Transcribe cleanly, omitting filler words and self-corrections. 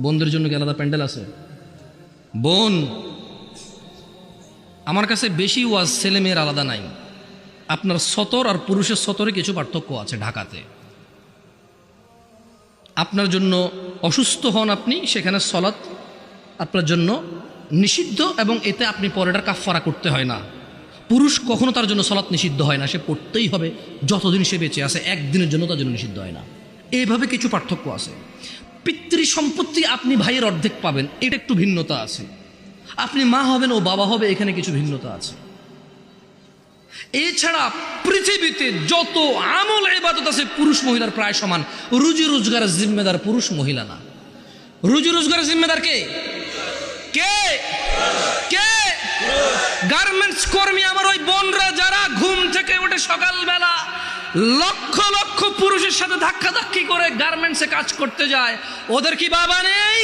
বোনদের জন্য কি আলাদা প্যান্ডেল আছে? বোন, আমার কাছে বেশি ওয়াজ ছেলে মেয়ের আলাদা নাই। আপনার সতর আর পুরুষের সতরে কিছু পার্থক্য আছে। ঢাকাতে আপনার জন্য অসুস্থ হন আপনি, সেখানে সলাৎ আপনার জন্য নিষিদ্ধ এবং এতে আপনি পরেটার কাফফারা করতে হয় না। পুরুষ কখনো তার জন্য সলাৎ নিষিদ্ধ হয় না, সে পড়তেই হবে যতদিন সে বেঁচে আছে, একদিনের জন্য তার জন্য নিষিদ্ধ হয় না। এইভাবে কিছু পার্থক্য আছে। পিতৃ সম্পত্তি আপনি ভাইয়ের অর্ধেক পাবেন, এটা একটু ভিন্নতা আছে। আপনি মা হবেন ও বাবা হবে, এখানে কিছু ভিন্নতা আছে। এছাড়া পৃথিবীতে যত আমল ইবাদত আছে পুরুষ মহিলার প্রায় সমান। রুজি রোজগারের জিম্মেদার পুরুষ, মহিলা না। রুজি রোজগারের জিম্মেদার কে? কে কে? গার্মেন্টস কর্মী আমার ওই বোনরা যারা ঘুম থেকে উঠে সকালবেলা লক্ষ লক্ষ পুরুষের সাথে ধাক্কাধাক্কি করে গার্মেন্টসে কাজ করতে যায়, ওদের কি বাবা নেই?